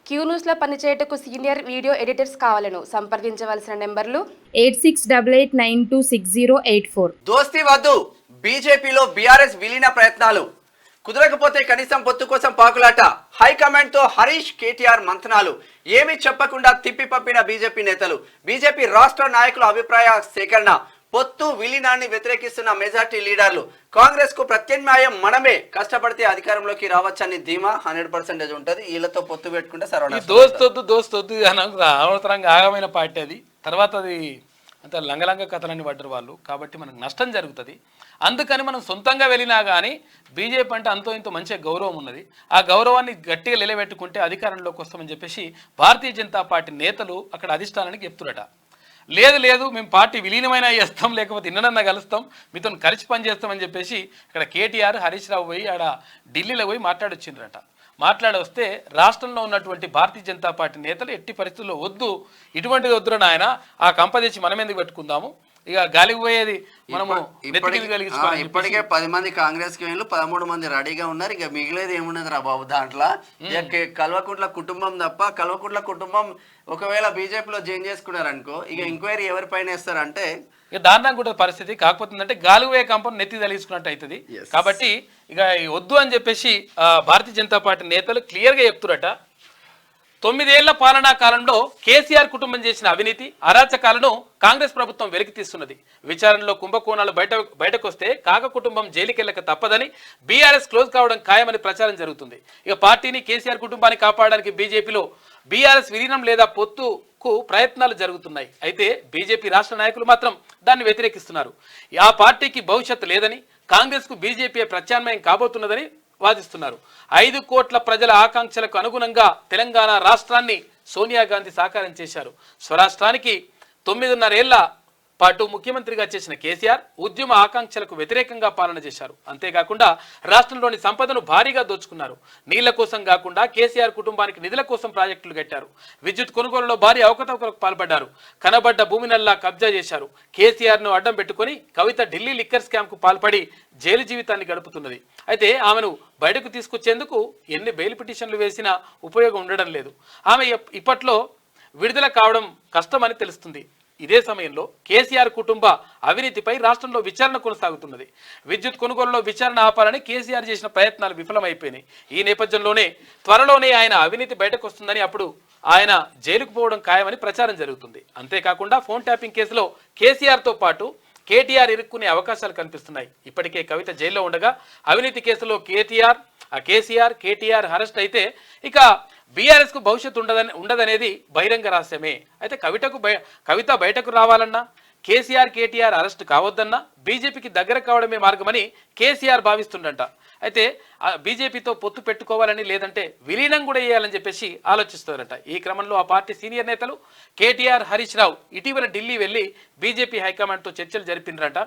Queue న్యూస్లో పనిచేయటకు senior video editors కావాలను సంప్రదించవలసిన నెంబర్లు 8688926084. దోస్తీ వద్దు, బీజేపీలో బీఆర్ఎస్ విలీన ప్రయత్నాలు కుదరకపోతే కనీసం పొత్తు కోసం పాకులాట. హైకమాండ్ తో హరీష్ కేటీఆర్ మంతనాలు. ఏమీ చెప్పకుండా తిప్పి పంపిన బీజేపీ నేతలు. బీజేపీ రాష్ట్ర నాయకుల అభిప్రాయ సేకరణ. పొత్తు విలీనాన్ని వ్యతిరేకిస్తున్న మెజార్టీ లీడర్లు. కాంగ్రెస్ కు ప్రత్యామ్నాయం మనమే, కష్టపడితే అధికారంలోకి రావచ్చని ధీమా 100% ఉంటది. వీళ్ళతో పొత్తు పెట్టుకుంటే దోస్తొద్దు అనవసరంగా ఆగమైన పార్టీ అది. తర్వాత అది అంత లంగలంగ కథలన్నీ పడ్డరు వాళ్ళు, కాబట్టి మనకు నష్టం జరుగుతుంది. అందుకని మనం సొంతంగా వెళ్ళినా కానీ బీజేపీ అంటే అంతో ఇంతో మంచి గౌరవం ఉన్నది. ఆ గౌరవాన్ని గట్టిగా నిలబెట్టుకుంటే అధికారంలోకి వస్తామని చెప్పేసి భారతీయ జనతా పార్టీ నేతలు అక్కడ అధిష్టానానికి చెప్తురట. లేదు మేము పార్టీ విలీనమైన చేస్తాం, లేకపోతే ఇన్ననన్నా కలుస్తాం, మీతో కలిసి పనిచేస్తామని చెప్పేసి ఇక్కడ కేటీఆర్ హరీష్ రావు పోయి ఆడ ఢిల్లీలో పోయి మాట్లాడొచ్చిండ్రట. మాట్లాడొస్తే రాష్ట్రంలో ఉన్నటువంటి భారతీయ జనతా పార్టీ నేతలు ఎట్టి పరిస్థితుల్లో వద్దు, ఇటువంటిది వద్దురా నాయన, ఆ కంపదీసి మనం ఎందుకు పెట్టుకుందాము, ఇక గాలికి పోయేది మనము. ఇప్పటికే 10 మంది కాంగ్రెస్ కి వీళ్ళు 13 మంది రెడీగా ఉన్నారు. ఇక మిగిలేదు ఏమున్నది రా బాబు దాంట్లో. కల్వకుంట్ల కుటుంబం తప్ప, కల్వకుంట్ల కుటుంబం ఒకవేళ బీజేపీలో జాయిన్ చేసుకున్నారనుకో, ఇక ఎంక్వైరీ ఎవరిపైన వేస్తారంటే ఇక దారుణంగా కూడా పరిస్థితి. కాకపోతే అంటే గాలివే కంపని నెత్తి తలిసుకున్నట్టు అవుతుంది. కాబట్టి ఇక వద్దు అని చెప్పేసి భారతీయ జనతా పార్టీ నేతలు క్లియర్గా చెప్తురట. 9 ఏళ్ల పాలనా కాలంలో కేసీఆర్ కుటుంబం చేసిన అవినీతి అరాచకాలను కాంగ్రెస్ ప్రభుత్వం వెలికి తీస్తున్నది. విచారణలో కుంభకోణాలు బయటకు వస్తే కాక కుటుంబం జైలుకెళ్ళక తప్పదని, బీఆర్ఎస్ క్లోజ్ కావడం ఖాయమని ప్రచారం జరుగుతుంది. ఇక పార్టీని, కేసీఆర్ కుటుంబాన్ని కాపాడడానికి బీజేపీలో బీఆర్ఎస్ విలీనం లేదా పొత్తుకు ప్రయత్నాలు జరుగుతున్నాయి. అయితే బీజేపీ రాష్ట్ర నాయకులు మాత్రం దాన్ని వ్యతిరేకిస్తున్నారు. ఆ పార్టీకి భవిష్యత్తు లేదని, కాంగ్రెస్కు బీజేపీ ప్రత్యామ్నాయం కాబోతున్నదని వాదిస్తున్నారు. 5 కోట్ల ప్రజల ఆకాంక్షలకు అనుగుణంగా తెలంగాణ రాష్ట్రాన్ని సోనియా గాంధీ సాకారం చేశారు. స్వరాష్ట్రానికి 9.5 ఏళ్ల పాటు ముఖ్యమంత్రిగా చేసిన కేసీఆర్ ఉద్యమ ఆకాంక్షలకు వ్యతిరేకంగా పాలన చేశారు. అంతేకాకుండా రాష్ట్రంలోని సంపదను భారీగా దోచుకున్నారు. నీళ్ల కోసం కాకుండా కేసీఆర్ కుటుంబానికి నిధుల కోసం ప్రాజెక్టులు కట్టారు. విద్యుత్ కొనుగోలులో భారీ అవకతవకలకు పాల్పడ్డారు. కనబడ్డ భూమినల్లా కబ్జా చేశారు. కేసీఆర్ను అడ్డం పెట్టుకుని కవిత ఢిల్లీ లిక్కర్ స్కామ్ కు పాల్పడి జైలు జీవితాన్ని గడుపుతున్నది. అయితే ఆమెను బయటకు తీసుకొచ్చేందుకు ఎన్ని బెయిల్ పిటిషన్లు వేసినా ఉపయోగం ఉండడం లేదు. ఆమె ఇప్పట్లో విడుదల కావడం కష్టమని తెలుస్తుంది. ఇదే సమయంలో కేసీఆర్ కుటుంబ అవినీతిపై రాష్ట్రంలో విచారణ కొనసాగుతున్నది. విద్యుత్ కొనుగోలులో విచారణ ఆపాలని కేసీఆర్ చేసిన ప్రయత్నాలు విఫలమైపోయినాయి. ఈ నేపథ్యంలోనే త్వరలోనే ఆయన అవినీతి బయటకు వస్తుందని, అప్పుడు ఆయన జైలుకు పోవడం ఖాయమని ప్రచారం జరుగుతుంది. అంతేకాకుండా ఫోన్ ట్యాపింగ్ కేసులో కేసీఆర్తో పాటు కేటీఆర్ ఇరుక్కునే అవకాశాలు కనిపిస్తున్నాయి. ఇప్పటికే కవిత జైల్లో ఉండగా అవినీతి కేసులో కేసీఆర్ కేటీఆర్ అరెస్ట్ అయితే ఇక బీఆర్ఎస్కు భవిష్యత్తు ఉండదనేది బహిరంగ రహస్యమే. అయితే కవిత బయటకు రావాలన్నా, కేసీఆర్ కేటీఆర్ అరెస్ట్ కావద్దన్నా బీజేపీకి దగ్గర కావడమే మార్గమని కేసీఆర్ భావిస్తుండట. అయితే బీజేపీతో పొత్తు పెట్టుకోవాలని, లేదంటే విలీనం కూడా చేయాలని చెప్పేసి ఆలోచిస్తారట. ఈ క్రమంలో ఆ పార్టీ సీనియర్ నేతలు కేటీఆర్ హరీష్ రావు ఇటీవల ఢిల్లీ వెళ్ళి బీజేపీ హైకమాండ్తో చర్చలు జరిపినరట.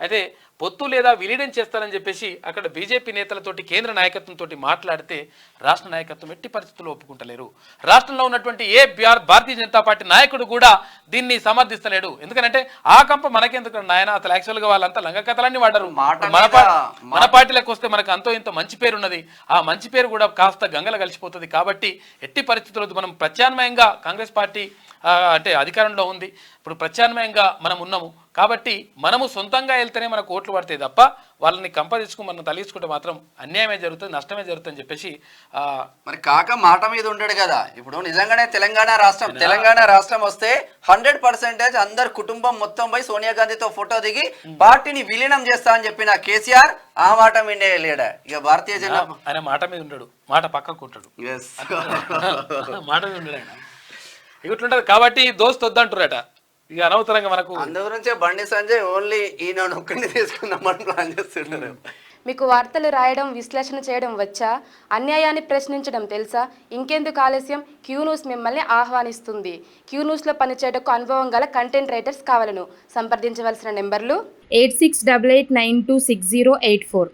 అయితే పొత్తు లేదా విలీనం చేస్తారని చెప్పేసి అక్కడ బీజేపీ నేతలతోటి, కేంద్ర నాయకత్వంతో మాట్లాడితే రాష్ట్ర నాయకత్వం ఎట్టి పరిస్థితుల్లో ఒప్పుకుంటలేరు. రాష్ట్రంలో ఉన్నటువంటి భారతీయ జనతా పార్టీ నాయకుడు కూడా దీన్ని సమర్థిస్తలేడు. ఎందుకంటే ఆ కంప మనకెందుకు నాయన, అసలు యాక్చువల్గా వాళ్ళంతా లంగ కథలన్నీ వాడరు. మన పార్టీలకు వస్తే మనకు అంతో ఇంత మంచి పేరు ఉన్నది. ఆ మంచి పేరు కూడా కాస్త గంగల కలిసిపోతుంది. కాబట్టి ఎట్టి పరిస్థితుల్లో మనం ప్రత్యామ్నాయంగా కాంగ్రెస్ పార్టీ అంటే అధికారంలో ఉంది, ఇప్పుడు ప్రత్యామ్నాయంగా మనం ఉన్నాము. కాబట్టి మనము సొంతంగా వెళ్తేనే మనకు ఓట్లు పడతాయి తప్ప వాళ్ళని కంపదించుకుని మనం తలించుకుంటే మాత్రం అన్యాయమే జరుగుతుంది, నష్టమే జరుగుతుంది అని చెప్పేసి మరి కాక మాట మీద ఉండడు కదా. ఇప్పుడు నిజంగానే తెలంగాణ రాష్ట్రం వస్తే 100% అందరు కుటుంబం మొత్తం పోయి సోనియా గాంధీతో ఫోటో దిగి పార్టీని విలీనం చేస్తా అని చెప్పిన కేసీఆర్ ఆ మాట వినే లేడా. ఇక భారతీయ జనతా ఆయన మాట మీద ఉండడు, మాట పక్కకు ఉంటాడు. మాట మీద ఉండడు ఆయన, ఇట్లుంటది. కాబట్టి దోస్తు వద్దంటారట. ఇక అనవసరంగా మనకు అందు గురించే బండి సంజయ్ ఓన్లీ ఈయన ఒక్కడిని తీసుకుందామని ప్లాన్ చేస్తుంటారు. మీకు వార్తలు రాయడం, విశ్లేషణ చేయడం వచ్చా? అన్యాయాన్ని ప్రశ్నించడం తెలుసా? ఇంకెందుకు ఆలస్యం? క్యూ న్యూస్ మిమ్మల్ని ఆహ్వానిస్తుంది. క్యూ న్యూస్లో పనిచేయటకు అనుభవం గల కంటెంట్ రైటర్స్ కావాలను సంప్రదించవలసిన నెంబర్లు 8688926084.